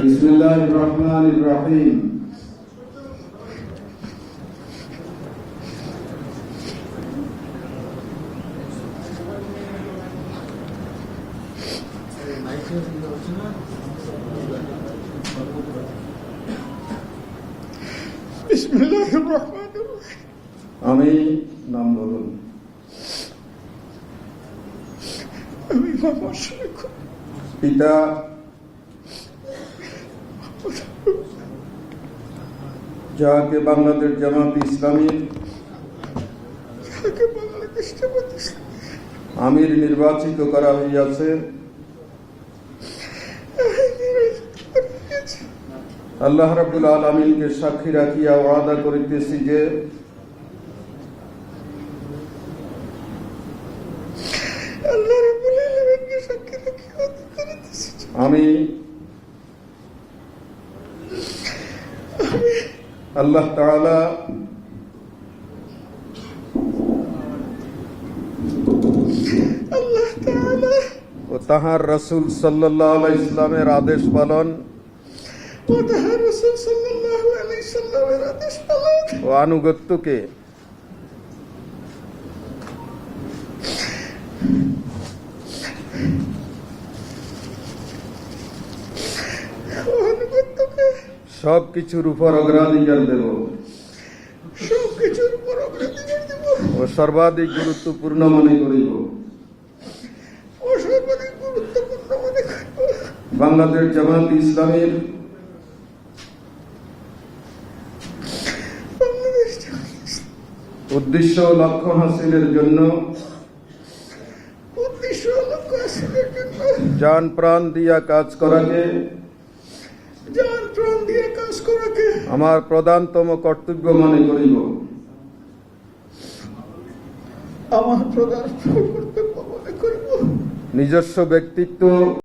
বিসমিল্লাহির রহমানির রহিম। বিসমিল্লাহির রহমানির রহিম। আমি নাম বলুন। আমি মোহাম্মদ শফিক, পিতা যাকে বাংলাদেশ জামাত ইসলামীর যাকে বাংলাদেশ জামাত ইসলামী আমির নির্বাচিত করা হইয়াছে, আল্লাহ রাব্বুল আলামিনকে সাক্ষী রাখিয়া ওয়াদা করিতেছি যে আল্লাহ রাব্বুল আলামিনকে সাক্ষী রেখে ওয়াদা করিতেছি যে আমি আল্লাহ তাআলা আল্লাহ তাআলা ও তাহার রাসূল সাল্লাল্লাহু আলাইহি ইসলামের আদেশ পালন ও তাহার রাসূল সাল্লাল্লাহু আলাইহি সাল্লামের আদেশ পালন ও আনুগত্যকে অনুগত্যকে সবকিছুর উপর অগ্রাধিকার দেব সবকিছুর উপর অগ্রাধিকার দেব ও সর্বাধিক গুরুত্বপূর্ণ মনে করিব ও সর্বাধিক গুরুত্বপূর্ণ মনে করব বাংলাদেশ জামাত ইসলামীর বাংলাদেশ জামাত ইসলামী উদ্দেশ্য ও লক্ষ্য হাসিলের জন্য উদ্দেশ্য ও লক্ষ্য হাসিলের জন্য জান প্রাণ দিয়া কাজ করাকে জান প্রাণ দিয়ে কাজ করাকে আমার প্রধানতম কর্তব্য মনে করিব। আমার প্রধান কর্তব্য মনে করব। নিজস্ব ব্যক্তিত্ব